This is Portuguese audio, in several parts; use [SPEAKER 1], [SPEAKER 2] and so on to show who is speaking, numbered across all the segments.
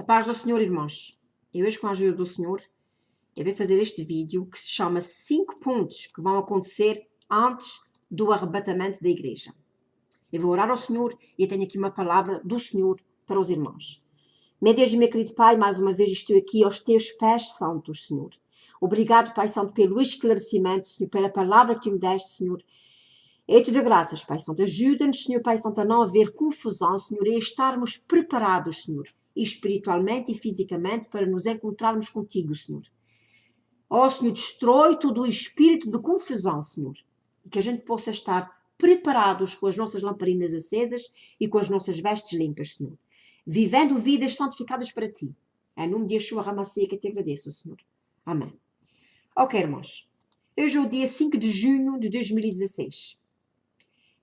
[SPEAKER 1] A paz do Senhor, irmãos. Eu hoje, com a ajuda do Senhor, eu vou fazer este vídeo que se chama 5 pontos que vão acontecer antes do arrebatamento da igreja. Eu vou orar ao Senhor e eu tenho aqui uma palavra do Senhor para os irmãos. Meu Deus e meu querido Pai, mais uma vez estou aqui aos teus pés santos, Senhor. Obrigado, Pai Santo, pelo esclarecimento, Senhor, pela palavra que tu me deste, Senhor. Eu te dou graças, Pai Santo. Ajuda-nos, Senhor, Pai Santo, a não haver confusão, Senhor, e a estarmos preparados, Senhor, espiritualmente e fisicamente, para nos encontrarmos contigo, Senhor. Ó, Senhor, destrói todo o espírito de confusão, Senhor, e que a gente possa estar preparados com as nossas lamparinas acesas e com as nossas vestes limpas, Senhor, vivendo vidas santificadas para Ti. Em nome de Yeshua Hamassia que eu te agradeço, Senhor. Amém. Ok, irmãos. Hoje é o dia 5 de junho de 2016.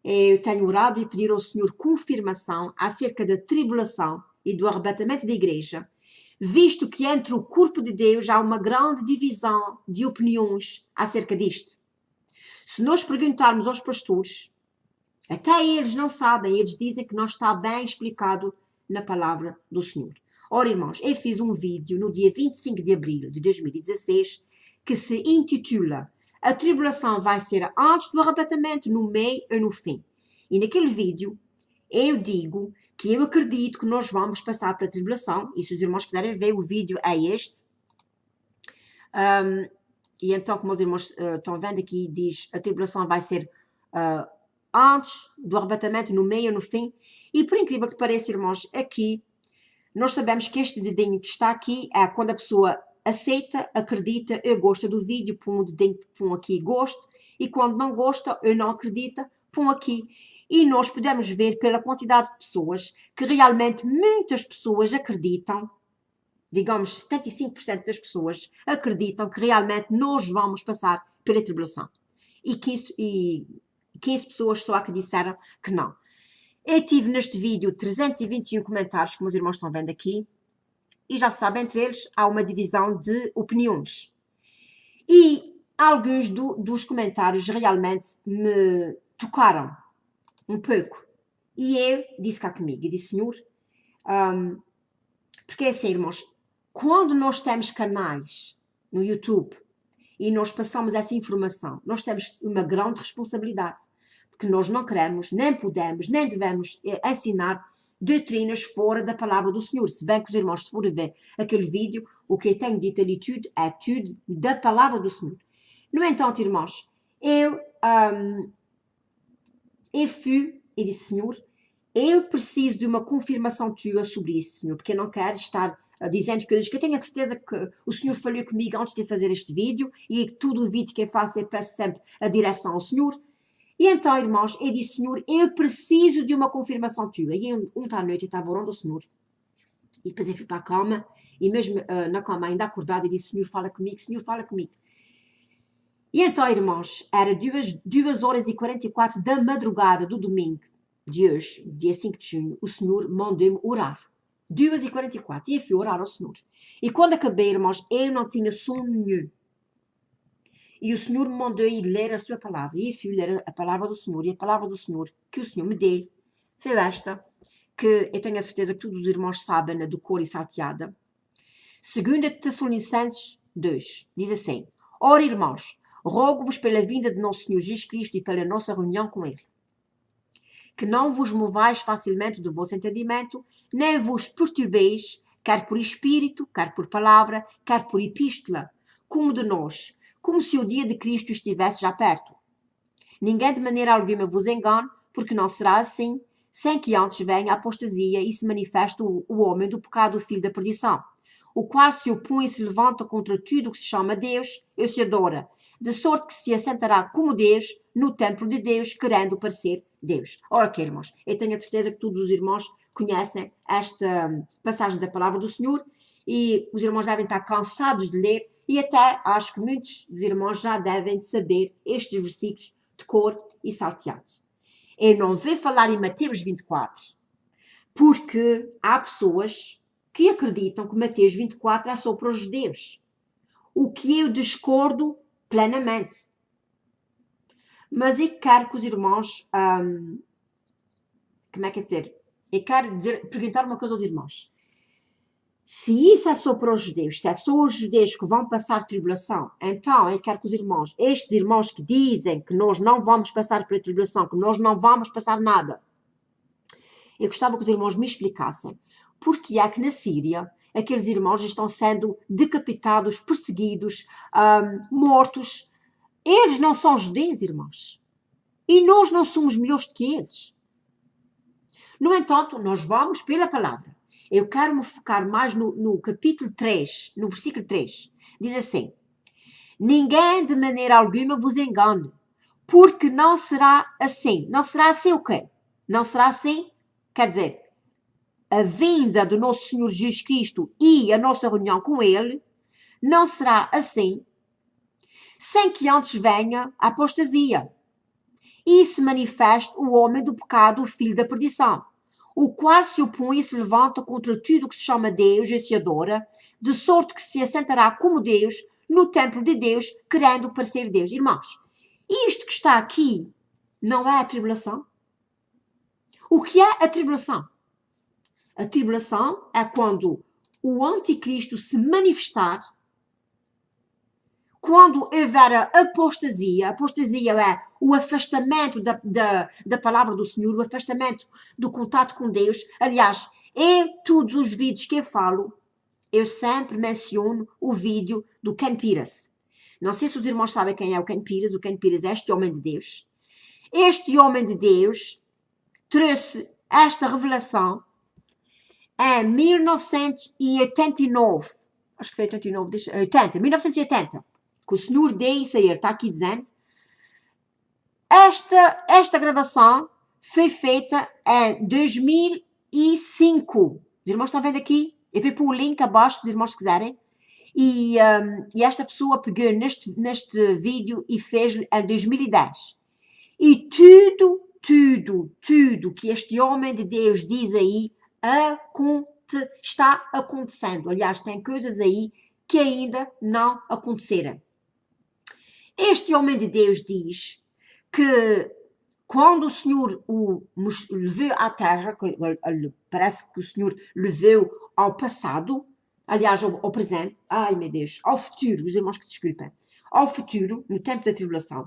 [SPEAKER 1] Eu tenho orado e pedido ao Senhor confirmação acerca da tribulação e do arrebatamento da igreja, visto que entre o corpo de Deus há uma grande divisão de opiniões acerca disto. Se nós perguntarmos aos pastores, até eles não sabem, eles dizem que não está bem explicado na palavra do Senhor. Ora, irmãos, eu fiz um vídeo no dia 25 de abril de 2016 que se intitula A tribulação vai ser antes do arrebatamento, no meio ou no fim. E naquele vídeo eu digo que eu acredito que nós vamos passar pela tribulação, e se os irmãos quiserem ver, o vídeo é este. E então, como os irmãos estão vendo aqui, diz a tribulação vai ser antes do arrebatamento, no meio ou no fim. E por incrível que pareça, irmãos, aqui nós sabemos que este dedinho que está aqui é quando a pessoa aceita, acredita, eu gosto do vídeo, põe o dedinho, põe aqui gosto, e quando não gosta, eu não acredita, põe aqui. E nós podemos ver pela quantidade de pessoas que realmente muitas pessoas acreditam, digamos 75% das pessoas acreditam que realmente nós vamos passar pela tribulação. E 15 pessoas só que disseram que não. Eu tive neste vídeo 321 comentários, como os irmãos estão vendo aqui, e já sabem, entre eles há uma divisão de opiniões. E alguns dos comentários realmente me tocaram um pouco. E eu disse cá comigo, e disse, Senhor, porque é assim, irmãos, quando nós temos canais no YouTube e nós passamos essa informação, nós temos uma grande responsabilidade, porque nós não queremos, nem podemos, nem devemos ensinar doutrinas fora da palavra do Senhor. Se bem que os irmãos, se forem ver aquele vídeo, o que eu tenho dito ali tudo é tudo da palavra do Senhor. No entanto, irmãos, eu fui e disse, Senhor, eu preciso de uma confirmação tua sobre isso, Senhor, porque eu não quero estar dizendo coisas que eu tenho a certeza que o Senhor falou comigo antes de fazer este vídeo, e todo o vídeo que eu faço eu peço sempre a direção ao Senhor. E então, irmãos, eu disse, Senhor, eu preciso de uma confirmação tua. E ontem à noite eu estava orando ao Senhor. E depois eu fui para a cama, e mesmo na cama ainda acordada, eu disse, Senhor, fala comigo, Senhor, fala comigo. E então, irmãos, era 2h44 da madrugada do domingo de hoje, dia 5 de junho, o Senhor mandou-me orar. 2h44, e eu fui orar ao Senhor. E quando acabei, irmãos, eu não tinha sono nenhum. E o Senhor me mandou ir ler a sua palavra. E eu fui ler a palavra do Senhor. E a palavra do Senhor que o Senhor me deu foi esta, que eu tenho a certeza que todos os irmãos sabem, na de cor e salteada. 2 Tessalonicenses 2, diz assim, Ora, irmãos, rogo-vos pela vinda de nosso Senhor Jesus Cristo e pela nossa reunião com Ele, que não vos movais facilmente do vosso entendimento, nem vos perturbeis, quer por espírito, quer por palavra, quer por epístola, como de nós, como se o dia de Cristo estivesse já perto. Ninguém de maneira alguma vos engane, porque não será assim, sem que antes venha a apostasia e se manifeste o homem do pecado, o filho da perdição, o qual se opõe e se levanta contra tudo o que se chama Deus e se adora, de sorte que se assentará como Deus no templo de Deus, querendo parecer Deus. Ora, que irmãos, eu tenho a certeza que todos os irmãos conhecem esta passagem da palavra do Senhor, e os irmãos devem estar cansados de ler, e até acho que muitos dos irmãos já devem saber estes versículos de cor e salteado. Eu não vou falar em Mateus 24, porque há pessoas que acreditam que Mateus 24 é só para os judeus, o que eu discordo plenamente. Mas eu quero que os irmãos, como é que é dizer? Eu quero perguntar uma coisa aos irmãos. Se isso é só para os judeus, se é só os judeus que vão passar tribulação, então eu quero que os irmãos, estes irmãos que dizem que nós não vamos passar pela tribulação, que nós não vamos passar nada, eu gostava que os irmãos me explicassem porque é que na Síria aqueles irmãos estão sendo decapitados, perseguidos, mortos. Eles não são judeus, irmãos. E nós não somos melhores do que eles. No entanto, nós vamos pela palavra. Eu quero me focar mais no capítulo 3, no versículo 3. Diz assim: ninguém de maneira alguma vos engane, porque não será assim. Não será assim o quê? Não será assim? Quer dizer, a vinda do nosso Senhor Jesus Cristo e a nossa reunião com Ele não será assim, sem que antes venha a apostasia e se manifeste o homem do pecado, o filho da perdição, o qual se opõe e se levanta contra tudo o que se chama Deus e se adora, de sorte que se assentará como Deus no templo de Deus, querendo parecer Deus. Irmãos, isto que está aqui não é a tribulação? O que é a tribulação? A tribulação é quando o anticristo se manifestar, quando houver a apostasia é o afastamento da palavra do Senhor, o afastamento do contato com Deus. Aliás, em todos os vídeos que eu falo, eu sempre menciono o vídeo do Ken Pires. Não sei se os irmãos sabem quem é o Ken Pires. O Ken Pires é este homem de Deus. Este homem de Deus trouxe esta revelação em 1989. Acho que foi 89, 1980. Que o Senhor dê isso aí, está aqui dizendo. Esta gravação foi feita em 2005. Os irmãos estão vendo aqui? Eu vou pôr o link abaixo, se os irmãos quiserem. E esta pessoa pegou neste vídeo e fez-lhe em 2010. E tudo que este homem de Deus diz aí está acontecendo. Aliás, tem coisas aí que ainda não aconteceram. Este homem de Deus diz que quando o Senhor o levou à terra, parece que o Senhor levou ao passado, aliás, ao presente, ai meu Deus, ao futuro, os irmãos que desculpem, ao futuro, no tempo da tribulação,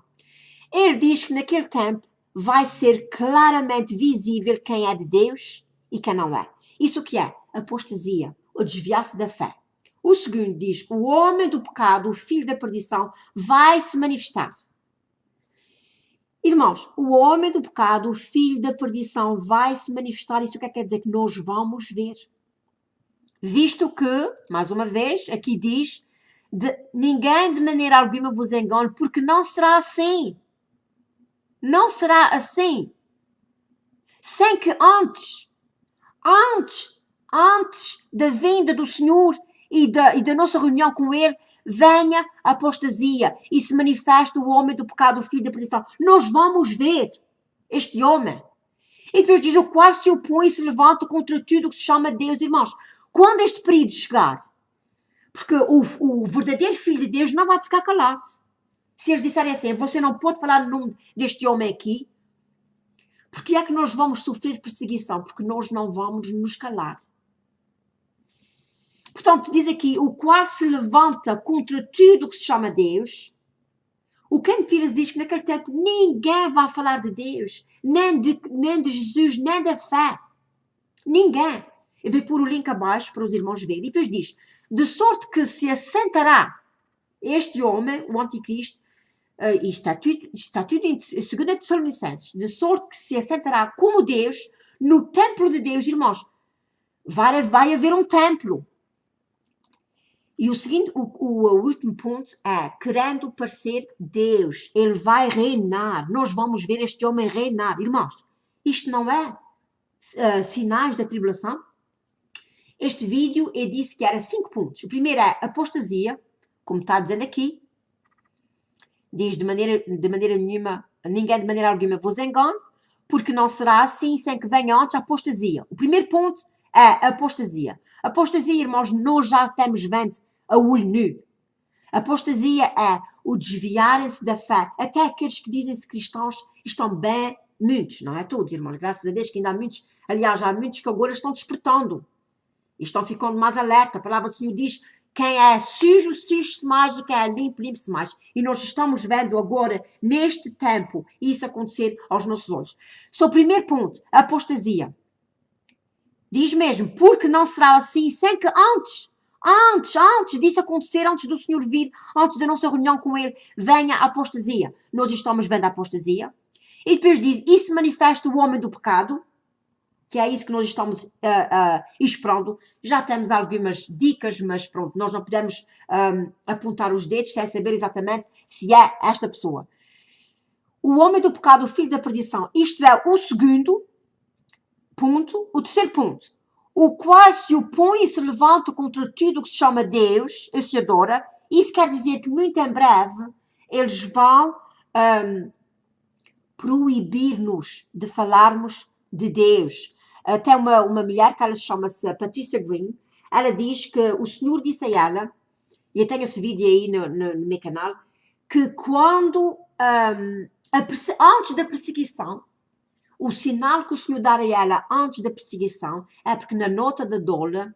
[SPEAKER 1] ele diz que naquele tempo vai ser claramente visível quem é de Deus e quem não é. Isso que é? Apostasia, ou desviar-se da fé. O segundo diz, o homem do pecado, o filho da perdição, vai se manifestar. Irmãos, o homem do pecado, o filho da perdição, vai se manifestar. Isso quer dizer que nós vamos ver. Visto que, mais uma vez, aqui diz, ninguém de maneira alguma vos engane, porque não será assim. Não será assim. Sem que antes da vinda do Senhor e da nossa reunião com Ele, venha a apostasia e se manifesta o homem do pecado, o filho da perdição. Nós vamos ver este homem. E depois diz, o qual se opõe e se levanta contra tudo o que se chama Deus. Irmãos, quando este período chegar, porque o verdadeiro filho de Deus não vai ficar calado. Se eles disserem assim, você não pode falar no nome deste homem aqui, porque é que nós vamos sofrer perseguição? Porque nós não vamos nos calar. Portanto, diz aqui, o qual se levanta contra tudo o que se chama Deus. O Ken Pires diz que naquele tempo ninguém vai falar de Deus, nem de Jesus, nem da fé. Ninguém. Eu vou pôr o link abaixo para os irmãos verem. E depois diz, de sorte que se assentará este homem, o anticristo, e está tudo em 2 Tessalonicenses, de sorte que se assentará como Deus no templo de Deus. Irmãos, vai haver um templo. E o seguinte, o último ponto é, querendo parecer Deus, ele vai reinar. Nós vamos ver este homem reinar. Irmãos, isto não é sinais da tribulação? Este vídeo eu disse que era 5 pontos. O primeiro é apostasia, como está dizendo aqui. Diz de maneira nenhuma, ninguém de maneira alguma vos engane, porque não será assim sem que venha antes a apostasia. O primeiro ponto é a apostasia. Apostasia, irmãos, nós já estamos vendo a olho nu. Apostasia é o desviarem-se da fé. Até aqueles que dizem-se cristãos estão bem, muitos, não é todos, irmãos, graças a Deus que ainda há muitos, aliás, há muitos que agora estão despertando. E estão ficando mais alerta. A palavra do Senhor diz: quem é sujo, suje-se mais, e quem é limpo, limpe-se mais. E nós estamos vendo agora, neste tempo, isso acontecer aos nossos olhos. Só o primeiro ponto, a apostasia. Diz mesmo, porque não será assim sem que antes disso acontecer, antes do Senhor vir, antes da nossa reunião com Ele, venha a apostasia. Nós estamos vendo a apostasia. E depois diz, e se manifesta o homem do pecado, que é isso que nós estamos esperando. Já temos algumas dicas, mas pronto, nós não podemos apontar os dedos sem saber exatamente se é esta pessoa. O homem do pecado, o filho da perdição, isto é o segundo ponto. O terceiro ponto, o qual se opõe e se levanta contra tudo o que se chama Deus, e se adora. Isso quer dizer que muito em breve eles vão proibir-nos de falarmos de Deus. Tem uma mulher que ela chama-se Patricia Green. Ela diz que o Senhor disse a ela, e eu tenho esse vídeo aí no meu canal, que quando, antes da perseguição, o sinal que o Senhor dá a ela antes da perseguição é porque na nota da dólar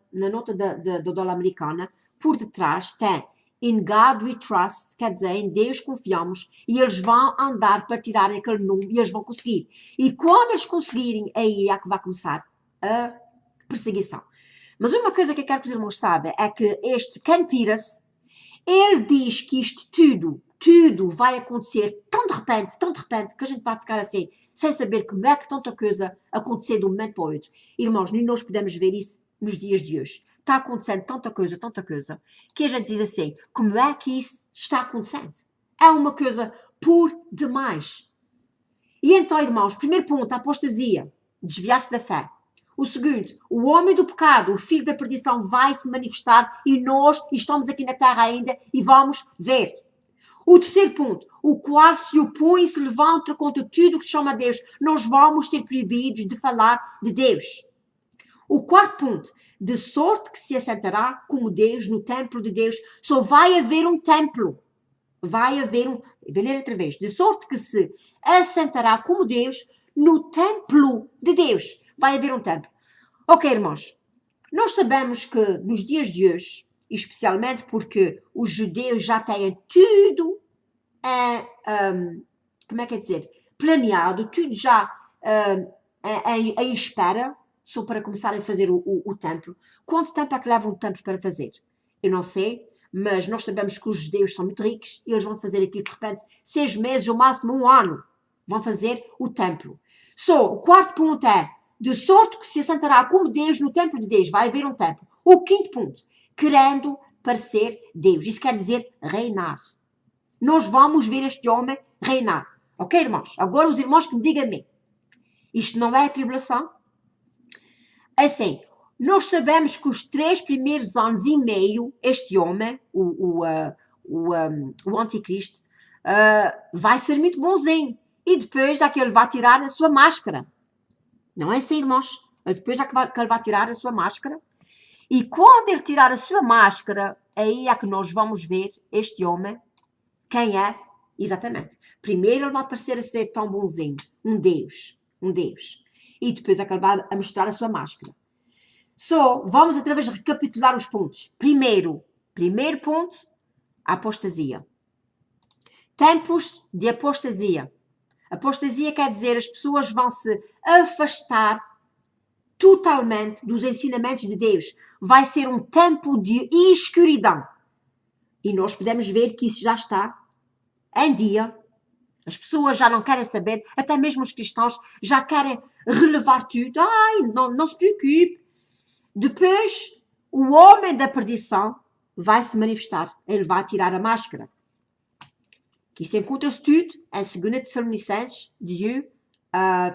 [SPEAKER 1] americana, por detrás tem In God we trust, quer dizer, em Deus confiamos, e eles vão andar para tirar aquele número e eles vão conseguir. E quando eles conseguirem, aí é que vai começar a perseguição. Mas uma coisa que eu quero que os irmãos saibam é que este Ken Pierce, ele diz que isto tudo vai acontecer tão de repente, que a gente vai ficar assim, sem saber como é que tanta coisa acontecer de um momento para o outro. Irmãos, nem nós podemos ver isso nos dias de hoje. Está acontecendo tanta coisa, que a gente diz assim, como é que isso está acontecendo? É uma coisa por demais. E então, irmãos, primeiro ponto, a apostasia, desviar-se da fé. O segundo, o homem do pecado, o filho da perdição, vai se manifestar e nós estamos aqui na terra ainda e vamos ver. O terceiro ponto, o qual se opõe e se levanta contra tudo o que se chama Deus, nós vamos ser proibidos de falar de Deus. O quarto ponto, de sorte que se assentará como Deus no templo de Deus. Só vai haver um templo. Vou ler outra vez. De sorte que se assentará como Deus no templo de Deus. Vai haver um templo. Ok, irmãos. Nós sabemos que nos dias de hoje, especialmente porque os judeus já têm tudo planeado, tudo já em espera, só para começar a fazer o templo. Quanto tempo é que leva um templo para fazer? Eu não sei, mas nós sabemos que os judeus são muito ricos e eles vão fazer aquilo de repente 6 meses, ou máximo 1 ano. Vão fazer o templo. O quarto ponto é, de sorte que se assentará como Deus no templo de Deus. Vai haver um templo. O quinto ponto, querendo parecer Deus. Isso quer dizer reinar. Nós vamos ver este homem reinar. Ok, irmãos? Agora os irmãos que me digam a mim. Isto não é a tribulação? Assim, nós sabemos que os 3 primeiros anos e meio, este homem, o anticristo, vai ser muito bonzinho. E depois é que ele vai tirar a sua máscara. Não é assim, irmãos? Depois é que ele vai tirar a sua máscara. E quando ele tirar a sua máscara, aí é que nós vamos ver este homem, quem é exatamente. Primeiro ele vai parecer a ser tão bonzinho, um Deus. E depois é que ele vai mostrar a sua máscara. Vamos outra vez recapitular os pontos. Primeiro ponto, a apostasia. Tempos de apostasia. Apostasia quer dizer as pessoas vão se afastar totalmente dos ensinamentos de Deus. Vai ser um tempo de escuridão. E nós podemos ver que isso já está em dia. As pessoas já não querem saber, até mesmo os cristãos já querem relevar tudo. Não se preocupe. Depois, o homem da perdição vai se manifestar. Ele vai tirar a máscara. Que isso encontra-se tudo em 2 Tessalonicenses,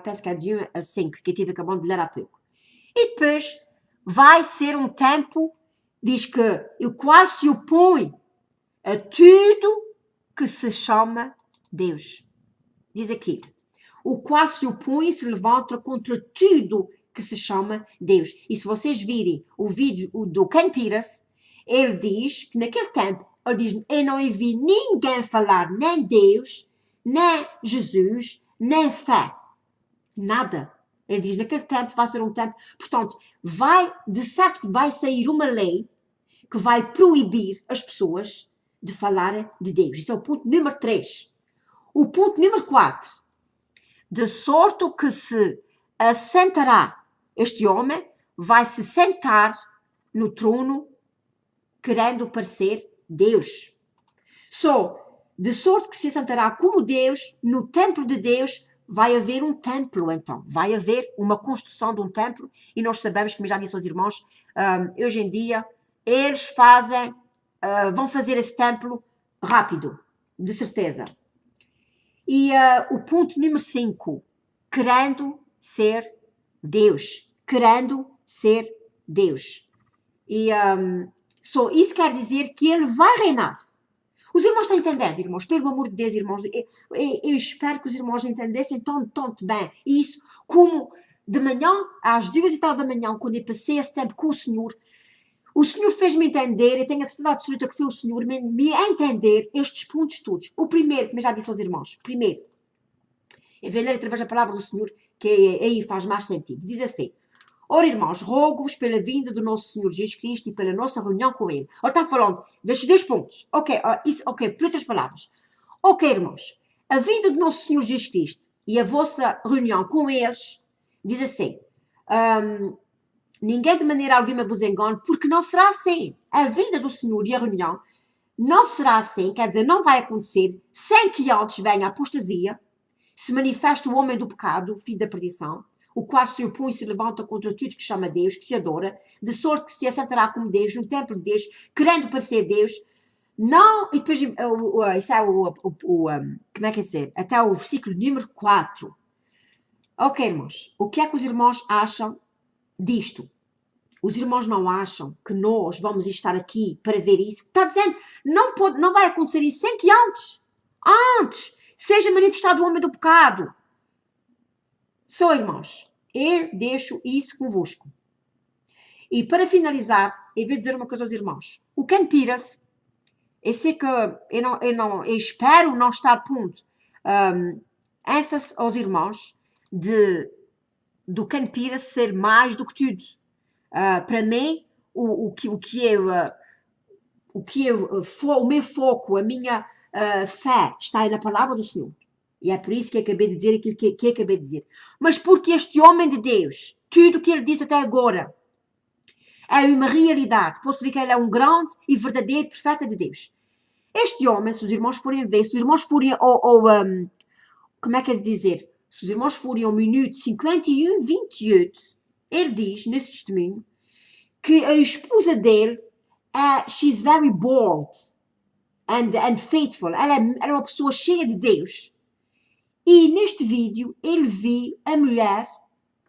[SPEAKER 1] penso que é 5, que eu tive acabando de ler há pouco. E depois vai ser um tempo, diz que o qual se opõe a tudo que se chama Deus. Diz aqui, o qual se opõe e se levanta contra tudo que se chama Deus. E se vocês virem o vídeo do Ken Pierce, ele diz que naquele tempo, ele diz, eu não ouvi ninguém falar nem Deus, nem Jesus, nem fé. Nada. Ele diz, naquele tempo vai ser um tempo, portanto, de certo que vai sair uma lei que vai proibir as pessoas de falarem de Deus. Isso é o ponto número 3. O ponto número 4. De sorte que se assentará este homem, vai se sentar no trono querendo parecer Deus. De sorte que se assentará como Deus, no templo de Deus, vai haver um templo, então. Vai haver uma construção de um templo, e nós sabemos, como já disse aos irmãos, hoje em dia, eles vão fazer esse templo rápido, de certeza. E o ponto número 5, querendo ser Deus. Querendo ser Deus. E isso quer dizer que ele vai reinar. Os irmãos estão entendendo, irmãos? Pelo amor de Deus, irmãos. Eu espero que os irmãos entendessem tanto bem isso, como de manhã, às 2h30 da manhã, quando eu passei esse tempo com o Senhor fez-me entender, eu tenho a certeza absoluta que foi o Senhor me entender estes pontos todos. O primeiro, como eu já disse aos irmãos, eu vou ler através da palavra do Senhor, que aí faz mais sentido. Diz assim: ora, irmãos, rogo-vos pela vinda do nosso Senhor Jesus Cristo e pela nossa reunião com Ele. Ora, está falando destes 2 pontos. Ok, por outras palavras. Ok, irmãos, a vinda do nosso Senhor Jesus Cristo e a vossa reunião com eles, diz assim, ninguém de maneira alguma vos engane, porque não será assim. A vinda do Senhor e a reunião não será assim, quer dizer, não vai acontecer sem que antes venha a apostasia, se manifesta o homem do pecado, filho da perdição, o qual se opõe e se levanta contra tudo que chama Deus, que se adora, de sorte que se assentará como Deus, no templo de Deus, querendo parecer Deus. Não, e depois, isso é como é que é dizer? Até o versículo número 4. Ok, irmãos, o que é que os irmãos acham disto? Os irmãos não acham que nós vamos estar aqui para ver isso? Está dizendo, não vai acontecer isso sem que antes, seja manifestado o homem do pecado. Irmãos, eu deixo isso convosco. E para finalizar, eu vou dizer uma coisa aos irmãos. O Ken Pierce, eu sei que eu espero não estar pondo ênfase aos irmãos do Ken Pierce ser mais do que tudo. Para mim, o meu foco, a minha fé está na palavra do Senhor. E é por isso que eu acabei de dizer aquilo que acabei de dizer. Mas porque este homem de Deus, tudo o que ele disse até agora, é uma realidade. Posso ver que ele é um grande e verdadeiro profeta de Deus. Este homem, se os irmãos forem ver, se os irmãos forem como é que é de dizer? Se os irmãos forem ao minuto 51:28, ele diz, nesse testemunho, que a esposa dele, she's very bold and faithful. Ela é uma pessoa cheia de Deus. E neste vídeo, ele viu a mulher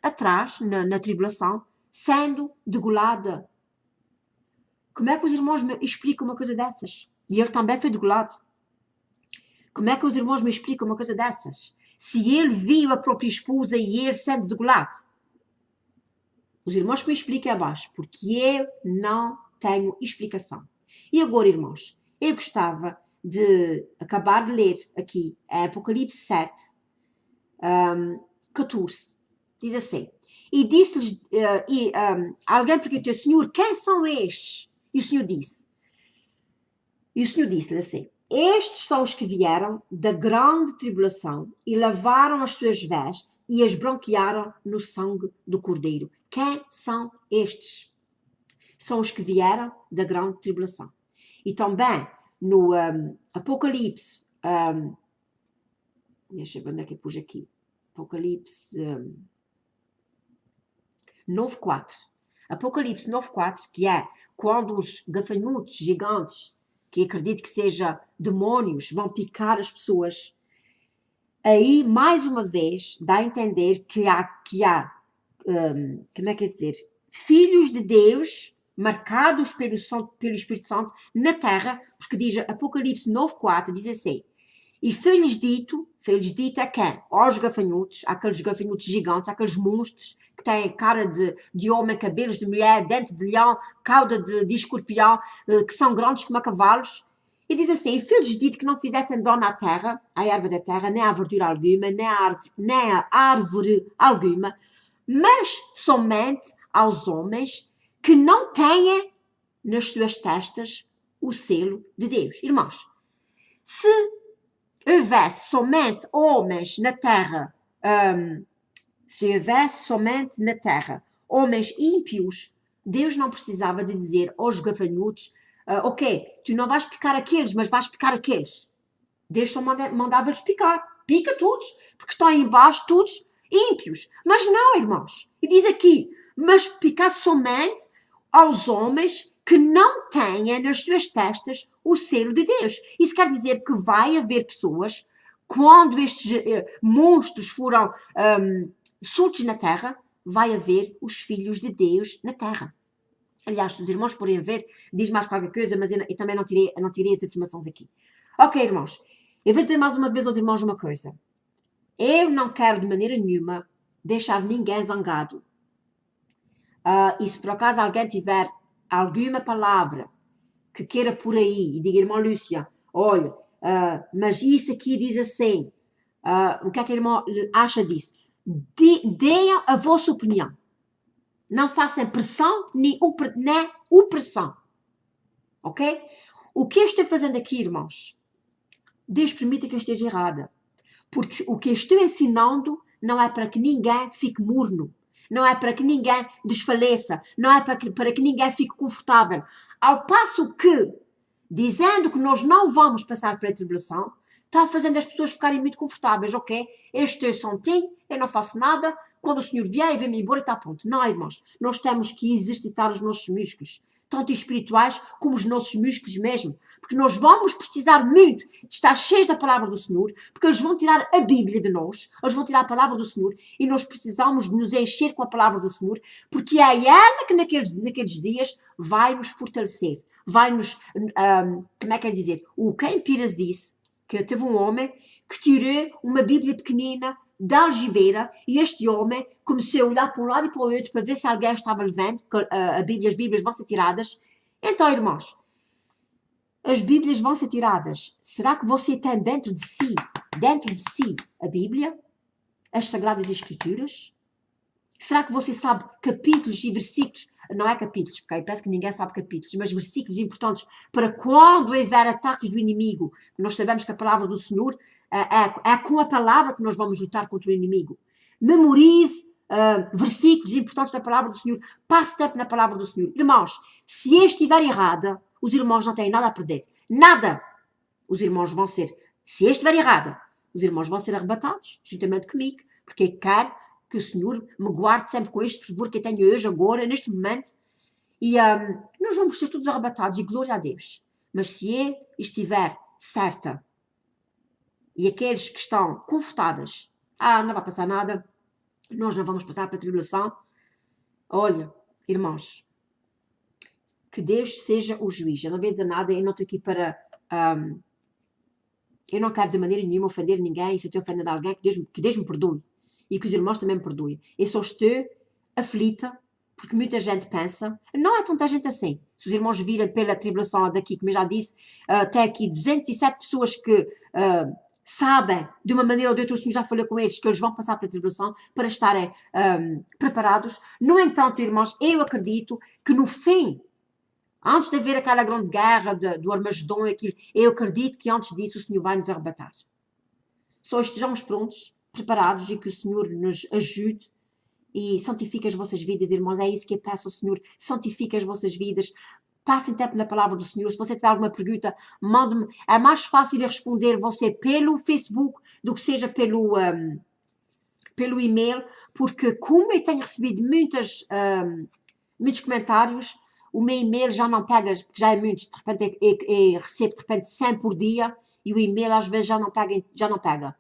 [SPEAKER 1] atrás, na tribulação, sendo degolada. Como é que os irmãos me explicam uma coisa dessas? E ele também foi degolado. Como é que os irmãos me explicam uma coisa dessas? Se ele viu a própria esposa e ele sendo degolado. Os irmãos me expliquem abaixo, porque eu não tenho explicação. E agora, irmãos, eu gostava de acabar de ler aqui Apocalipse 7, 14. Diz assim: e disse-lhes, alguém perguntou, Senhor, quem são estes? E o Senhor disse-lhe assim: estes são os que vieram da grande tribulação e lavaram as suas vestes e as branquearam no sangue do Cordeiro. Quem são estes? São os que vieram da grande tribulação. E também no Apocalipse, deixa eu ver onde é que eu pus aqui. Apocalipse 9:4. Apocalipse 9:4, que é quando os gafanhotos gigantes, que acredito que seja demónios, vão picar as pessoas. Aí, mais uma vez, dá a entender que há como é que é dizer? Filhos de Deus, marcados pelo Espírito Santo, na terra, os que diz Apocalipse 9:4, diz assim: e foi-lhes dito a quem? Aos gafanhotos, aqueles gafanhotos gigantes, aqueles monstros que têm cara de homem, cabelos de mulher, dente de leão, cauda de escorpião, que são grandes como cavalos. E diz assim: e foi-lhes dito que não fizessem dano à terra, à erva da terra, nem à verdura alguma, nem à árvore alguma, mas somente aos homens que não tenham nas suas testas o selo de Deus. Irmãos, se houvesse somente homens na terra, homens ímpios, Deus não precisava de dizer aos gafanhotos, ok, tu não vais picar aqueles, mas vais picar aqueles. Deus só mandava-lhes picar. Pica todos, porque estão aí embaixo todos ímpios. Mas não, irmãos. E diz aqui, mas picar somente aos homens que não tenham nas suas testas o selo de Deus. Isso quer dizer que vai haver pessoas, quando estes monstros foram soltos na terra, vai haver os filhos de Deus na terra. Aliás, se os irmãos forem ver, diz mais qualquer coisa, mas eu também não tirei as informações aqui. Ok, irmãos. Eu vou dizer mais uma vez aos irmãos uma coisa. Eu não quero de maneira nenhuma deixar ninguém zangado. E se por acaso alguém tiver alguma palavra que queira por aí e diga, irmã Lúcia, olha, mas isso aqui diz assim, o que é que a irmã acha disso? Deem a vossa opinião. Não façam pressão nem opressão. Ok? O que eu estou fazendo aqui, irmãos? Deus permita que eu esteja errada. Porque o que eu estou ensinando não é para que ninguém fique morno. Não é para que ninguém desfaleça. Não é para que ninguém fique confortável. Ao passo que, dizendo que nós não vamos passar pela tribulação, está fazendo as pessoas ficarem muito confortáveis. Ok? Eu estou santinho, eu não faço nada. Quando o Senhor vier, eu vou-me embora e está pronto. Não, irmãos. Nós temos que exercitar os nossos músculos. Tanto espirituais como os nossos músculos mesmo. Porque nós vamos precisar muito de estar cheios da palavra do Senhor, porque eles vão tirar a Bíblia de nós, eles vão tirar a palavra do Senhor, e nós precisamos de nos encher com a palavra do Senhor, porque é ela que naqueles dias vai nos fortalecer, vai nos, como é que é dizer? O Ken Pires disse que teve um homem que tirou uma Bíblia pequenina da algibeira, e este homem começou a olhar para um lado e para o outro para ver se alguém estava levando, porque as Bíblias vão ser tiradas. Então, irmãos, as Bíblias vão ser tiradas. Será que você tem dentro de si, a Bíblia? As Sagradas Escrituras? Será que você sabe capítulos e versículos? Não é capítulos, porque aí parece que ninguém sabe capítulos, mas versículos importantes para quando houver ataques do inimigo. Nós sabemos que a palavra do Senhor é com a palavra que nós vamos lutar contra o inimigo. Memorize versículos importantes da palavra do Senhor. Passe tempo na palavra do Senhor. Irmãos, se eu estiver errada, os irmãos não têm nada a perder. Nada! Os irmãos vão ser, se eu estiver errada, os irmãos vão ser arrebatados, juntamente comigo, porque eu quero que o Senhor me guarde sempre com este fervor que eu tenho hoje, agora, neste momento. E nós vamos ser todos arrebatados, e glória a Deus. Mas se eu estiver certa, e aqueles que estão confortáveis, não vai passar nada, nós não vamos passar para a tribulação. Olha, irmãos, que Deus seja o juiz. Eu não vou dizer nada, eu não estou aqui para... eu não quero de maneira nenhuma ofender ninguém. Se eu estou ofendendo alguém, que Deus me perdoe. E que os irmãos também me perdoem. Eu só estou aflita, porque muita gente pensa, não é tanta gente assim. Se os irmãos virem pela tribulação daqui, como eu já disse, tem aqui 207 pessoas que sabem, de uma maneira ou de outra, o Senhor já falou com eles, que eles vão passar pela tribulação para estarem preparados. No entanto, irmãos, eu acredito que no fim, antes de haver aquela grande guerra do Armagedon, eu acredito que antes disso o Senhor vai nos arrebatar. Só estejamos prontos, preparados, e que o Senhor nos ajude e santifique as vossas vidas, irmãos. É isso que eu peço ao Senhor. Santifique as vossas vidas. Passem tempo na palavra do Senhor. Se você tiver alguma pergunta, mande-me. É mais fácil responder você pelo Facebook do que seja pelo e-mail, porque como eu tenho recebido muitos comentários, o meu e-mail já não pega, porque já é muitos. De repente eu recebo de repente 100 por dia, e o e-mail às vezes já não pega.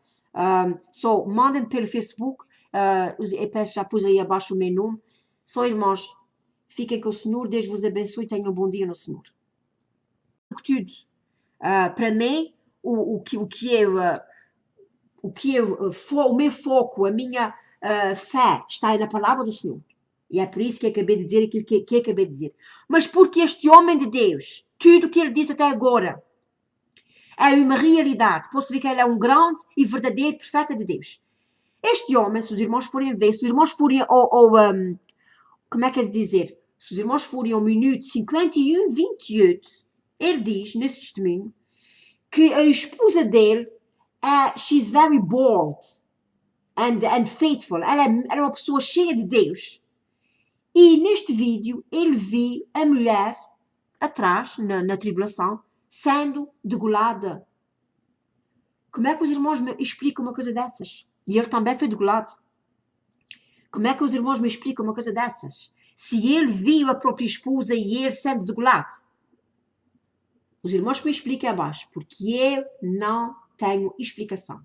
[SPEAKER 1] Só mandem pelo Facebook. Eu peço, já pus aí abaixo o meu nome. Só, irmãos, fiquem com o Senhor. Deus vos abençoe e tenham um bom dia no Senhor. Tudo. Para mim, o meu foco, a minha fé está aí na palavra do Senhor. E é por isso que eu acabei de dizer aquilo que eu acabei de dizer. Mas porque este homem de Deus, tudo o que ele disse até agora, é uma realidade. Posso ver que ele é um grande e verdadeiro profeta de Deus. Este homem, se os irmãos forem ver, se os irmãos forem como é que é de dizer? Se os irmãos forem ao minuto 51:28, ele diz, nesse testemunho, que a esposa dele, she's very bold and faithful. Ela é uma pessoa cheia de Deus. E neste vídeo, ele viu a mulher atrás, na tribulação, sendo degolada. Como é que os irmãos me explicam uma coisa dessas? E ele também foi degolado. Como é que os irmãos me explicam uma coisa dessas? Se ele viu a própria esposa e ele sendo degolado. Os irmãos me expliquem abaixo, porque eu não tenho explicação.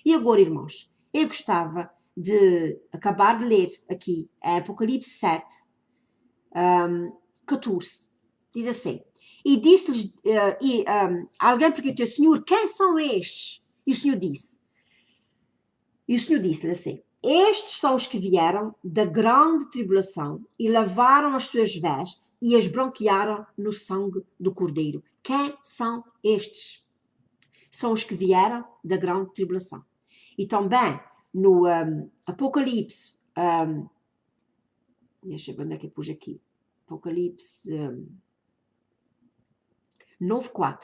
[SPEAKER 1] E agora, irmãos, eu gostava de acabar de ler aqui Apocalipse 7, 14. Diz assim: e disse-lhes, alguém perguntou, Senhor, quem são estes? E o Senhor disse-lhe assim: estes são os que vieram da grande tribulação e lavaram as suas vestes e as branquearam no sangue do Cordeiro. Quem são estes? São os que vieram da grande tribulação. E também no Apocalipse, deixa eu ver onde é que eu pus aqui. Apocalipse 9:4.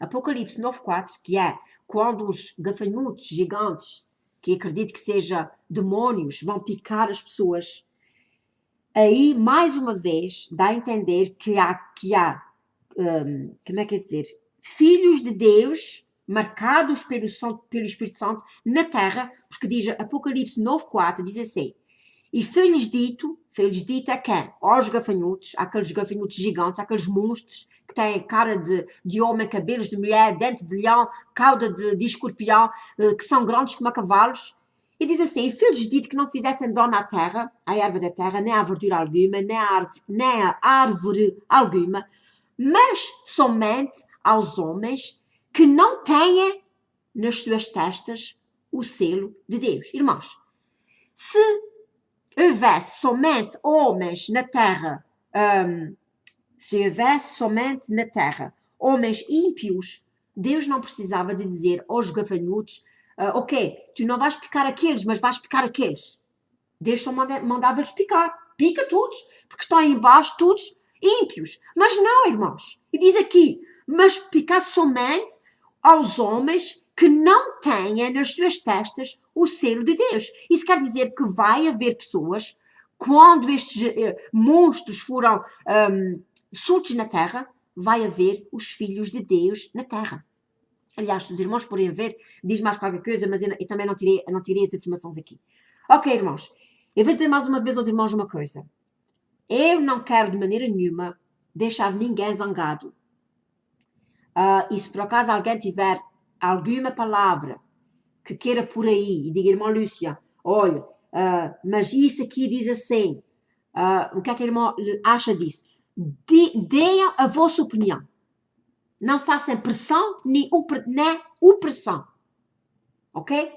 [SPEAKER 1] Apocalipse 9:4, que é quando os gafanhotos gigantes, que acredito que sejam demónios, vão picar as pessoas. Aí, mais uma vez, dá a entender que há como é que é dizer, filhos de Deus marcados pelo Espírito Santo na terra, porque diz Apocalipse 9:4, diz assim: e foi-lhes dito a quem? Aos gafanhotos, aqueles gafanhotos gigantes, aqueles monstros que têm cara de homem, cabelos de mulher, dente de leão, cauda de escorpião, que são grandes como cavalos. E diz assim: e foi-lhes dito que não fizessem dano à terra, à erva da terra, nem à verdura alguma, nem à árvore alguma, mas somente aos homens que não tenham nas suas testas o selo de Deus. Irmãos, se houvesse somente homens na terra, homens ímpios, Deus não precisava de dizer aos gafanhotos, ok, tu não vais picar aqueles, mas vais picar aqueles. Deus só mandava-lhes picar. Pica todos, porque estão aí embaixo todos ímpios. Mas não, irmãos. E diz aqui, mas picar somente aos homens que não tenham nas suas testas o selo de Deus. Isso quer dizer que vai haver pessoas, quando estes monstros foram soltos na terra, vai haver os filhos de Deus na terra. Aliás, se os irmãos forem ver, diz mais qualquer coisa, mas eu também não tirei as informações aqui. Ok, irmãos, eu vou dizer mais uma vez aos irmãos uma coisa. Eu não quero de maneira nenhuma deixar ninguém zangado. E se por acaso alguém tiver alguma palavra que queira por aí e diga, irmã Lúcia, olha, mas isso aqui diz assim, o que é que a irmã acha disso? Deem a vossa opinião. Não façam pressão nem opressão. Ok?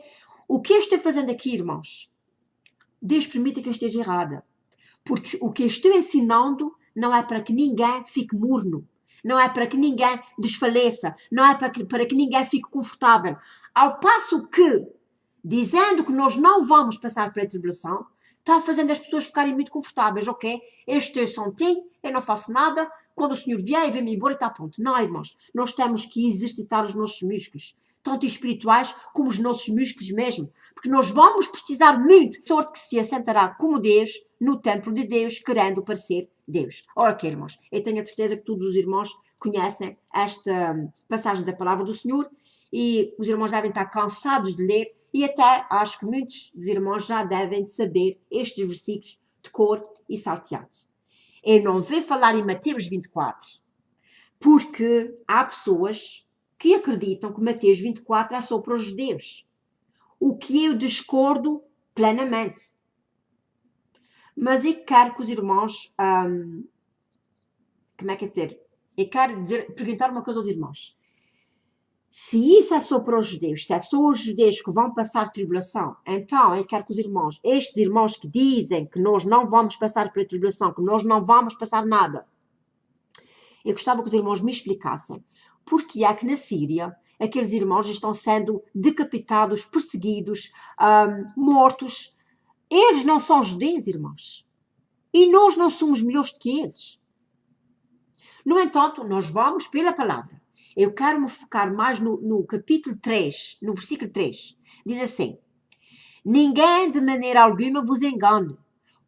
[SPEAKER 1] O que eu estou fazendo aqui, irmãos, Deus permita que eu esteja errada. Porque o que eu estou ensinando não é para que ninguém fique morno. Não é para que ninguém desfaleça. Não é para que ninguém fique confortável. Ao passo que, dizendo que nós não vamos passar pela tribulação, está fazendo as pessoas ficarem muito confortáveis. Ok? Eu estou santinho, eu não faço nada. Quando o Senhor vier e vem-me embora, está pronto. Não, irmãos. Nós temos que exercitar os nossos músculos. Tanto espirituais como os nossos músculos mesmo. Porque nós vamos precisar muito de sorte que se assentará como Deus no templo de Deus, querendo parecer Deus. Ora, que irmãos, eu tenho a certeza que todos os irmãos conhecem esta passagem da palavra do Senhor e os irmãos devem estar cansados de ler e até acho que muitos dos irmãos já devem de saber estes versículos de cor e salteado. Eu não vou falar em Mateus 24, porque há pessoas que acreditam que Mateus 24 é só para os judeus. O que eu discordo plenamente. Mas eu quero que os irmãos... como é que é dizer? Eu quero perguntar uma coisa aos irmãos. Se isso é só para os judeus, se é só os judeus que vão passar tribulação, então eu quero que os irmãos, estes irmãos que dizem que nós não vamos passar pela tribulação, que nós não vamos passar nada, eu gostava que os irmãos me explicassem porque é que na Síria aqueles irmãos estão sendo decapitados, perseguidos, mortos. Eles não são judeus, irmãos. E nós não somos melhores do que eles. No entanto, nós vamos pela palavra. Eu quero me focar mais no capítulo 3, no versículo 3. Diz assim: ninguém de maneira alguma vos engane,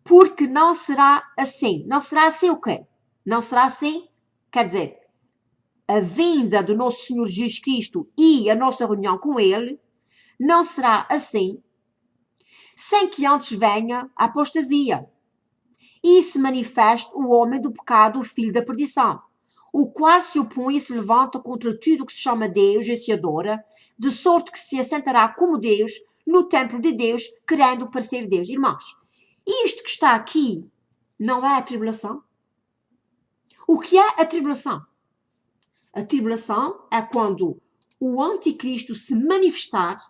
[SPEAKER 1] porque não será assim. Não será assim o quê? Não será assim? Quer dizer, a vinda do nosso Senhor Jesus Cristo e a nossa reunião com Ele não será assim sem que antes venha a apostasia e se manifeste o homem do pecado, o filho da perdição, o qual se opõe e se levanta contra tudo o que se chama Deus e se adora, de sorte que se assentará como Deus no templo de Deus, querendo parecer Deus. Irmãos, isto que está aqui não é a tribulação? O que é a tribulação? A tribulação é quando o anticristo se manifestar,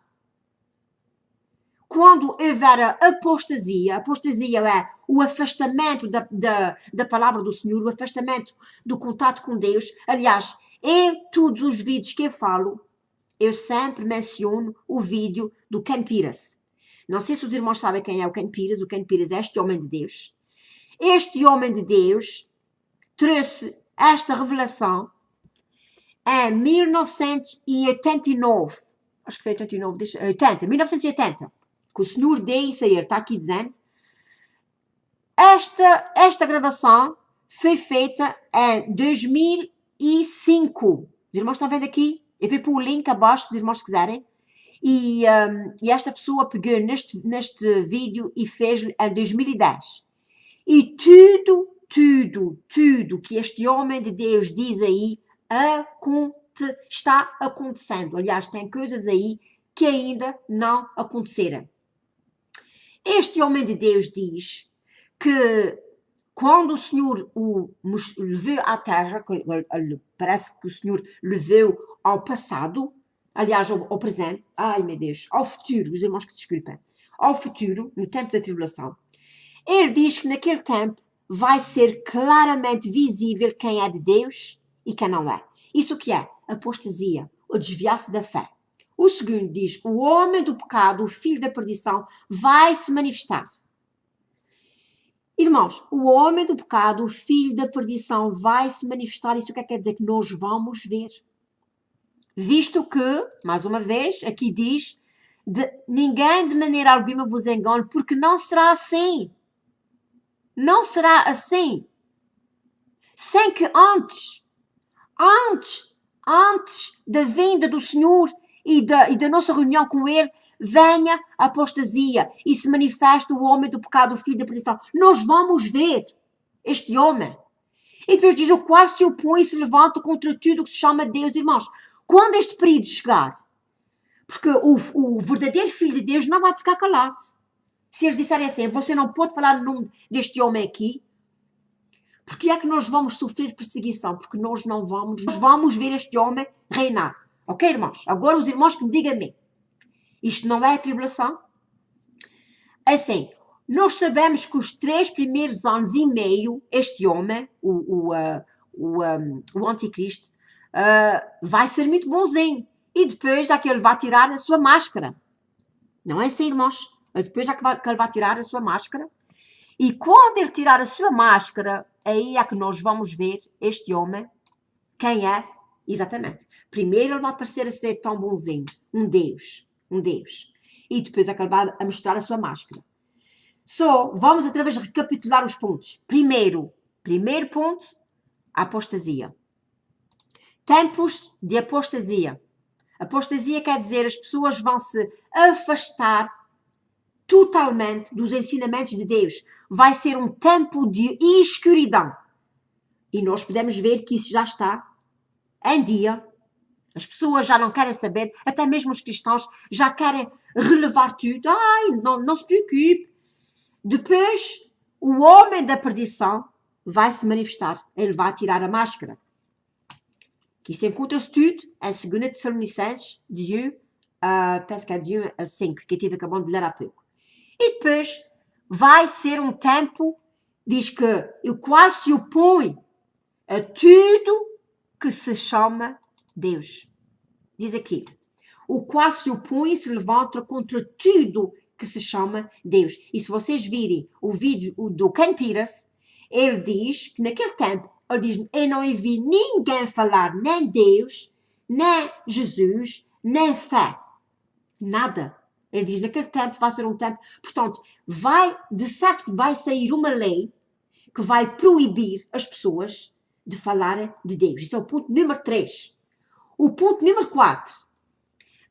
[SPEAKER 1] quando houver a apostasia é o afastamento da palavra do Senhor, o afastamento do contato com Deus. Aliás, em todos os vídeos que eu falo, eu sempre menciono o vídeo do Ken Pires. Não sei se os irmãos sabem quem é o Ken Pires. O Ken Pires é este homem de Deus. Este homem de Deus trouxe esta revelação em 1989. Acho que foi 1980. Que o Senhor dê isso aí, está aqui dizendo. Esta gravação foi feita em 2005. Os irmãos estão vendo aqui? Eu vou pôr o link abaixo, se os irmãos quiserem. E esta pessoa pegou neste vídeo e fez-lhe em 2010. E tudo que este homem de Deus diz aí está acontecendo. Aliás, tem coisas aí que ainda não aconteceram. Este homem de Deus diz que quando o Senhor o levou à terra, parece que o Senhor levou ao passado, aliás, ao presente, ai meu Deus, ao futuro, os irmãos que desculpem, ao futuro, no tempo da tribulação, ele diz que naquele tempo vai ser claramente visível quem é de Deus e quem não é. Isso que é apostasia, ou desviar-se da fé. O segundo diz, o homem do pecado, o filho da perdição, vai se manifestar. Irmãos, o homem do pecado, o filho da perdição, vai se manifestar. Isso quer dizer que nós vamos ver. Visto que, mais uma vez, aqui diz, ninguém de maneira alguma vos engane, porque não será assim. Não será assim. Sem que antes da vinda do Senhor e da nossa reunião com Ele, venha a apostasia e se manifesta o homem do pecado, o filho da perdição. Nós vamos ver este homem. E depois diz, o qual se opõe e se levanta contra tudo o que se chama Deus. Irmãos, quando este período chegar, porque o verdadeiro filho de Deus não vai ficar calado. Se eles disserem assim, você não pode falar no nome deste homem aqui, porque é que nós vamos sofrer perseguição? Porque nós vamos ver este homem reinar. Ok, irmãos? Agora os irmãos que me digam a mim. Isto não é a tribulação? Assim, nós sabemos que os 3 primeiros anos e meio, este homem, o anticristo, vai ser muito bonzinho. E depois já que ele vai tirar a sua máscara. Não é assim, irmãos? Depois já que ele vai tirar a sua máscara. E quando ele tirar a sua máscara, aí é que nós vamos ver este homem, quem é exatamente. Primeiro ele vai parecer a ser tão bonzinho, um Deus. E depois é que ele vai mostrar a sua máscara. Vamos outra vez recapitular os pontos. Primeiro ponto, a apostasia. Tempos de apostasia. Apostasia quer dizer as pessoas vão se afastar totalmente dos ensinamentos de Deus. Vai ser um tempo de escuridão. E nós podemos ver que isso já está em dia. As pessoas já não querem saber, até mesmo os cristãos já querem relevar tudo. Ai, não se preocupe. Depois, o homem da perdição vai se manifestar. Ele vai tirar a máscara. Que se encontra-se tudo em 2 Tessalonicenses, penso que é de 1 a 5, que eu tive acabando de ler há pouco. E depois vai ser um tempo, diz que o qual se opõe a tudo que se chama Deus. diz aqui, o qual se opõe e se levanta contra tudo que se chama Deus. E se vocês virem o vídeo do Ken Peters, ele diz que naquele tempo, ele diz, eu não ouvi ninguém falar nem Deus, nem Jesus, nem fé. Nada. Ele diz, naquele tempo vai ser um tempo, portanto, de certo que vai sair uma lei que vai proibir as pessoas de falarem de Deus. Isso é o ponto número 3. O ponto número 4.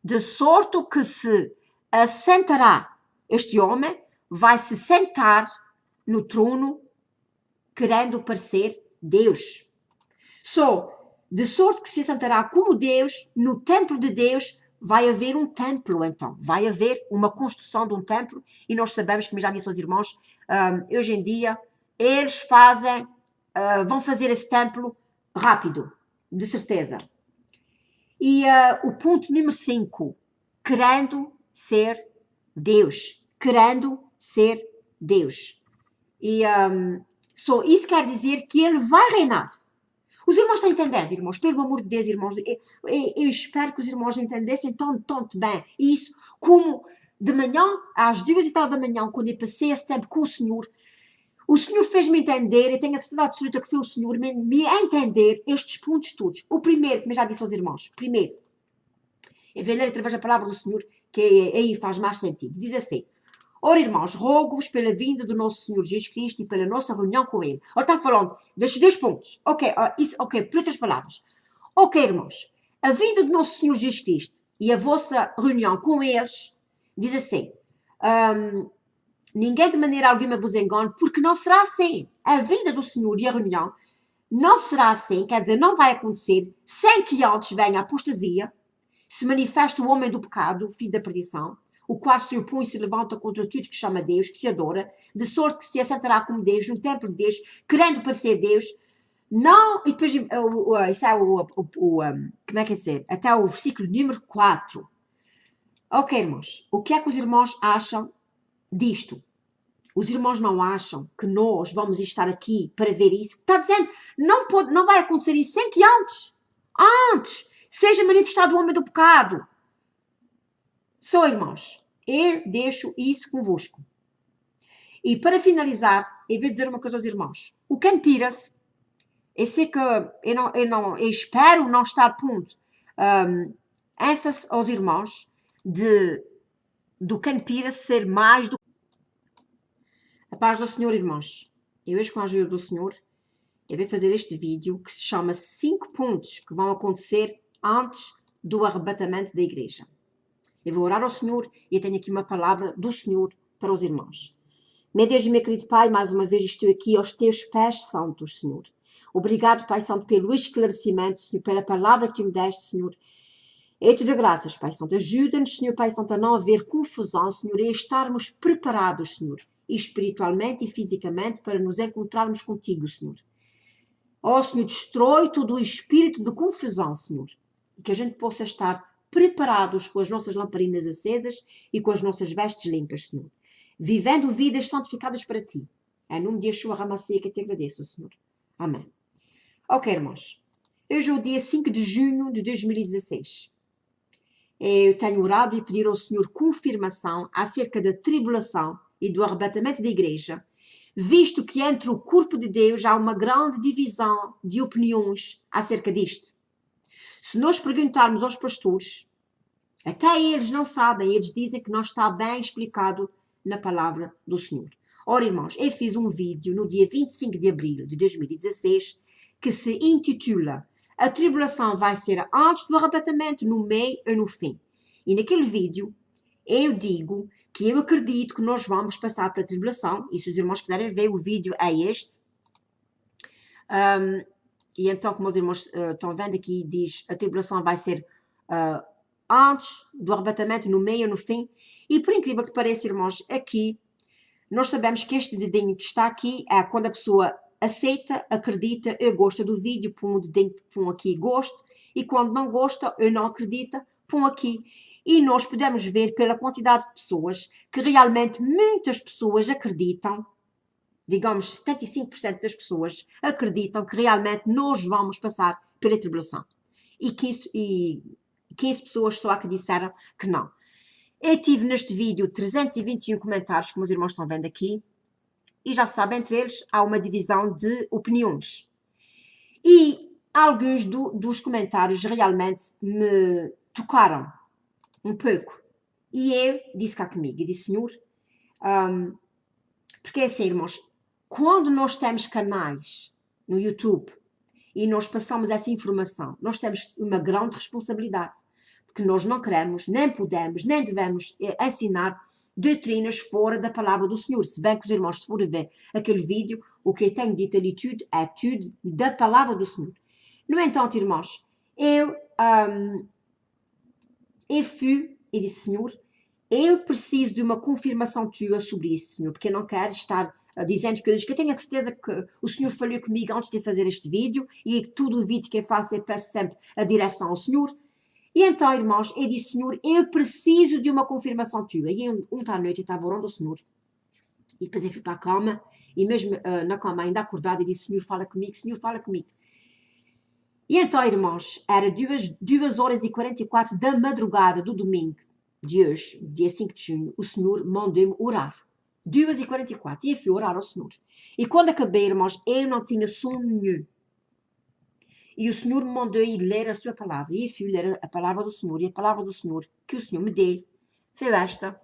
[SPEAKER 1] De sorte que se assentará, este homem vai se sentar no trono querendo parecer Deus. De sorte que se assentará como Deus no templo de Deus. Vai haver um templo, então. Vai haver uma construção de um templo. E nós sabemos, como já disse aos irmãos, hoje em dia, eles vão fazer esse templo rápido, de certeza. E o ponto número 5, querendo ser Deus. Querendo ser Deus. E isso quer dizer que ele vai reinar. Os irmãos estão entendendo, irmãos? Pelo amor de Deus, irmãos. Eu espero que os irmãos entendessem tanto bem isso, como de manhã, às 2h30 da manhã, quando eu passei esse tempo com o Senhor fez-me entender, eu tenho a certeza absoluta que foi o Senhor me entender estes pontos todos. O primeiro, como eu já disse aos irmãos, eu vou ler através da palavra do Senhor, que aí faz mais sentido. Diz assim, ora, irmãos, rogo-vos pela vinda do nosso Senhor Jesus Cristo e pela nossa reunião com Ele. Ora, está falando destes 2 pontos. Ok, por outras palavras. Ok, irmãos, a vinda do nosso Senhor Jesus Cristo e a vossa reunião com eles, diz assim, ninguém de maneira alguma vos engane, porque não será assim. A vinda do Senhor e a reunião não será assim, quer dizer, não vai acontecer sem que antes venha a apostasia, se manifesta o homem do pecado, o filho da perdição, o qual se opõe e se levanta contra tudo que chama Deus, que se adora, de sorte que se assentará como Deus, no templo de Deus, querendo parecer Deus. Não, e depois, isso é como é que é dizer? Até o versículo número 4. Ok, irmãos, o que é que os irmãos acham disto? Os irmãos não acham que nós vamos estar aqui para ver isso? Está dizendo, não vai acontecer isso sem que antes, seja manifestado o homem do pecado. Irmãos, eu deixo isso convosco. E para finalizar, eu vou dizer uma coisa aos irmãos. O Ken Peters, eu sei que eu espero não estar pondo ênfase aos irmãos do Ken Peters ser mais do a paz do Senhor, irmãos. Eu hoje, com a ajuda do Senhor, eu vou fazer este vídeo que se chama 5 pontos que vão acontecer antes do arrebatamento da igreja. Eu vou orar ao Senhor e eu tenho aqui uma palavra do Senhor para os irmãos. Meu Deus e meu querido Pai, mais uma vez estou aqui aos teus pés santos, Senhor. Obrigado, Pai Santo, pelo esclarecimento, Senhor, pela palavra que tu me deste, Senhor. Eu te dou graças, Pai Santo. Ajuda-nos, Senhor, Pai Santo, a não haver confusão, Senhor, e a estarmos preparados, Senhor, espiritualmente e fisicamente, para nos encontrarmos contigo, Senhor. Ó, Senhor, destrói todo o espírito de confusão, Senhor, e que a gente possa estar preparados com as nossas lamparinas acesas e com as nossas vestes limpas, Senhor, vivendo vidas santificadas para Ti. Em nome de Yeshua HaMashiach que eu te agradeço, Senhor. Amém. Ok, irmãos. Hoje é o dia 5 de junho de 2016. Eu tenho orado e pedido ao Senhor confirmação acerca da tribulação e do arrebatamento da igreja, visto que entre o corpo de Deus há uma grande divisão de opiniões acerca disto. Se nós perguntarmos aos pastores, até eles não sabem, eles dizem que não está bem explicado na palavra do Senhor. Ora, irmãos, eu fiz um vídeo no dia 25 de abril de 2016 que se intitula A tribulação vai ser antes do arrebatamento, no meio ou no fim. E naquele vídeo eu digo que eu acredito que nós vamos passar pela tribulação, e se os irmãos quiserem ver, o vídeo é este. E então, como os irmãos estão vendo aqui, diz a tribulação vai ser antes do arrebatamento, no meio ou no fim. E por incrível que pareça, irmãos, aqui nós sabemos que este dedinho que está aqui é quando a pessoa aceita, acredita, eu gosto do vídeo, põe o dedinho, põe aqui gosto, e quando não gosta, eu não acredita, põe aqui. E nós podemos ver pela quantidade de pessoas que realmente muitas pessoas acreditam, digamos 75% das pessoas acreditam que realmente nós vamos passar pela tribulação. E 15 pessoas só que disseram que não. Eu tive neste vídeo 321 comentários, como os irmãos estão vendo aqui, e já sabem, entre eles há uma divisão de opiniões. E alguns dos comentários realmente me tocaram um pouco. E eu disse cá comigo, e disse, Senhor, porque é assim, irmãos, quando nós temos canais no YouTube e nós passamos essa informação, nós temos uma grande responsabilidade, porque nós não queremos, nem podemos, nem devemos ensinar doutrinas fora da palavra do Senhor. Se bem que os irmãos, se forem ver aquele vídeo, o que eu tenho dito ali tudo é tudo da palavra do Senhor. No entanto, irmãos, eu fui e disse, Senhor, eu preciso de uma confirmação tua sobre isso, Senhor, porque eu não quero estar dizendo coisas que eu tenho a certeza que o Senhor falou comigo antes de fazer este vídeo e todo o vídeo que eu faço eu peço sempre a direção ao Senhor. E então, irmãos, eu disse, Senhor, eu preciso de uma confirmação tua. E ontem à noite eu estava orando ao Senhor. E depois eu fui para a cama, e mesmo na cama ainda acordada, eu disse, Senhor, fala comigo, Senhor, fala comigo. E então, irmãos, era 2h44 da madrugada do domingo de hoje, dia 5 de junho, o Senhor mandou-me orar. 2h44. E eu fui orar ao Senhor. E quando acabei, irmãos, eu não tinha sono nenhum. E o Senhor me mandou ir ler a sua palavra. E eu fui ler a palavra do Senhor. E a palavra do Senhor que o Senhor me deu foi esta,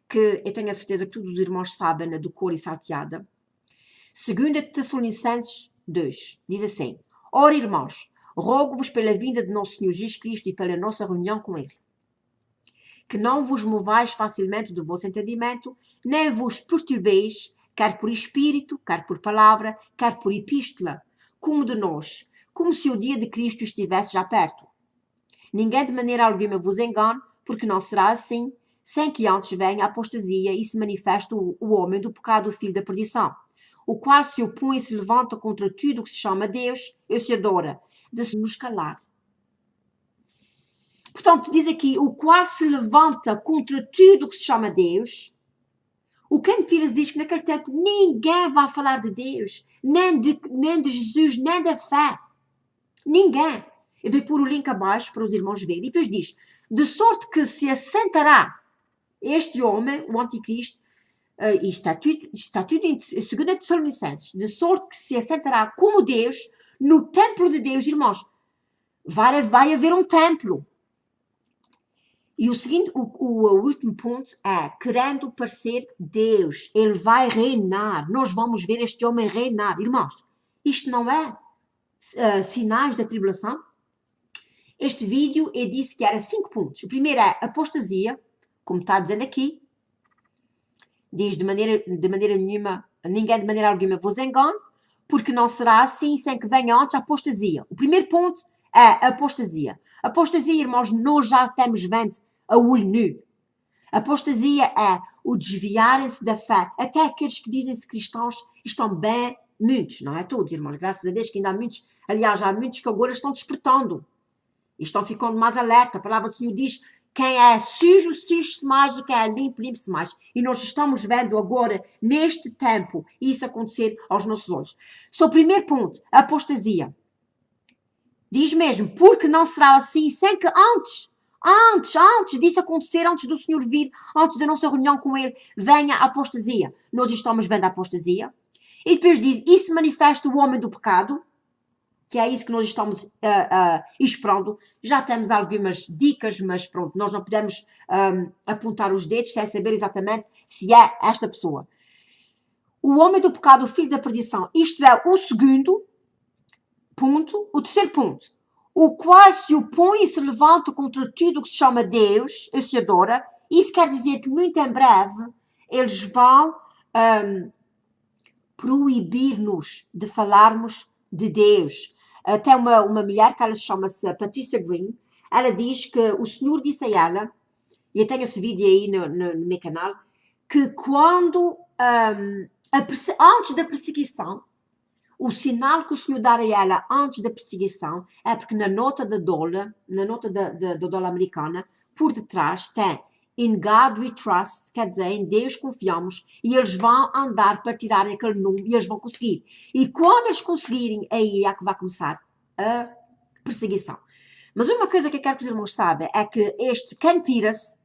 [SPEAKER 1] que eu tenho a certeza que todos os irmãos sabem, de cor e salteada. 2 Tessalonicenses 2. Diz assim, ora, irmãos, rogo-vos pela vinda de nosso Senhor Jesus Cristo e pela nossa reunião com Ele, que não vos movais facilmente do vosso entendimento, nem vos perturbeis, quer por espírito, quer por palavra, quer por epístola, como de nós, como se o dia de Cristo estivesse já perto. Ninguém de maneira alguma vos engane, porque não será assim, sem que antes venha a apostasia e se manifeste o homem do pecado, o filho da perdição, o qual se opõe e se levanta contra tudo o que se chama Deus e se adora, de se nos calar. Portanto, diz aqui, o qual se levanta contra tudo o que se chama Deus. O Ken Pires diz que naquele tempo ninguém vai falar de Deus, nem de Jesus, nem da fé. Ninguém. Eu vou pôr o link abaixo para os irmãos verem. E depois diz, de sorte que se assentará este homem, o anticristo, e está tudo em 2 Tessalonicenses, de sorte que se assentará como Deus no templo de Deus, irmãos. Vai haver um templo. E o seguinte, o último ponto é, querendo parecer Deus, ele vai reinar. Nós vamos ver este homem reinar. Irmãos, isto não é sinais da tribulação? Este vídeo eu disse que era 5 pontos. O primeiro é apostasia, como está dizendo aqui. Diz de maneira nenhuma, ninguém de maneira alguma vos engane, porque não será assim sem que venha antes a apostasia. O primeiro ponto é apostasia. Apostasia, irmãos, nós já estamos vendo a olho nu. Apostasia é o desviarem-se da fé. Até aqueles que dizem-se cristãos estão bem, muitos, não é todos, irmãos, graças a Deus que ainda há muitos, aliás, há muitos que agora estão despertando e estão ficando mais alerta. A palavra do Senhor diz, quem é sujo, suje-se mais, e quem é limpo, limpe-se mais. E nós estamos vendo agora, neste tempo, isso acontecer aos nossos olhos. O primeiro ponto, apostasia. Diz mesmo, porque não será assim sem que antes disso acontecer, antes do Senhor vir, antes da nossa reunião com Ele, venha a apostasia. Nós estamos vendo a apostasia. E depois diz, isso manifesta o homem do pecado, que é isso que nós estamos esperando. Já temos algumas dicas, mas pronto, nós não podemos apontar os dedos sem saber exatamente se é esta pessoa. O homem do pecado, o filho da perdição, isto é o segundo ponto. O terceiro ponto, o qual se opõe e se levanta contra tudo o que se chama Deus, e se adora. Isso quer dizer que muito em breve eles vão proibir-nos de falarmos de Deus. Até uma mulher, que ela chama-se Patricia Green, ela diz que o Senhor disse a ela, e eu tenho esse vídeo aí no meu canal, que quando, antes da perseguição, o sinal que o Senhor dá a ela antes da perseguição é porque na nota da dólar americana, por detrás tem In God we trust, quer dizer, em Deus confiamos, e eles vão andar para tirar aquele nome e eles vão conseguir. E quando eles conseguirem, aí é que vai começar a perseguição. Mas uma coisa que eu quero que os irmãos saibam é que este Ken Pires,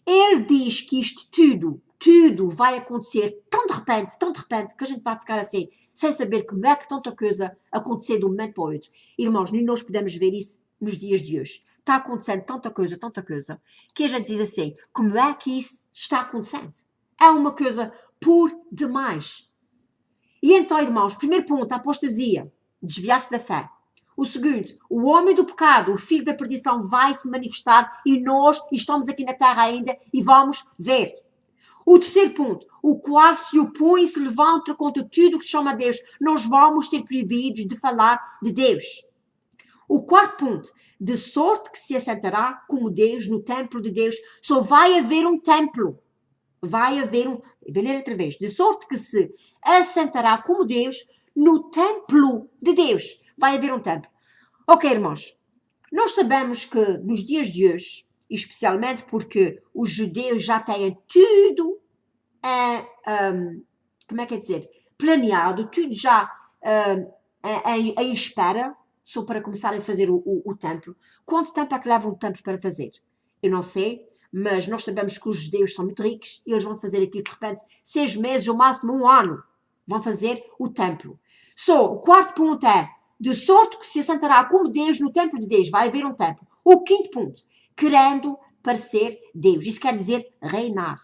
[SPEAKER 1] ele diz que isto tudo vai acontecer tão de repente, que a gente vai ficar assim, sem saber como é que tanta coisa acontecer de um momento para o outro. Irmãos, nem nós podemos ver isso nos dias de hoje. Está acontecendo tanta coisa, que a gente diz assim, como é que isso está acontecendo? É uma coisa por demais. E então, irmãos, primeiro ponto, a apostasia, desviar-se da fé. O segundo, o homem do pecado, o filho da perdição, vai se manifestar e nós estamos aqui na terra ainda e vamos ver. O terceiro ponto, o qual se opõe e se levanta contra tudo que se chama Deus, nós vamos ser proibidos de falar de Deus. O quarto ponto, de sorte que se assentará como Deus no templo de Deus, só vai haver um templo. Vai haver um, vou ler outra vez, de sorte que se assentará como Deus no templo de Deus. Vai haver um templo. Ok, irmãos, nós sabemos que nos dias de hoje, especialmente porque os judeus já têm tudo, como é que é dizer, planeado, tudo já em espera, só para começar a fazer o templo. Quanto tempo é que leva um templo para fazer? Eu não sei, mas nós sabemos que os judeus são muito ricos e eles vão fazer aquilo de repente 6 meses, ou máximo um ano. Vão fazer o templo. O quarto ponto é, de sorte que se assentará como Deus no templo de Deus. Vai haver um templo. O quinto ponto, querendo parecer Deus. Isso quer dizer reinar.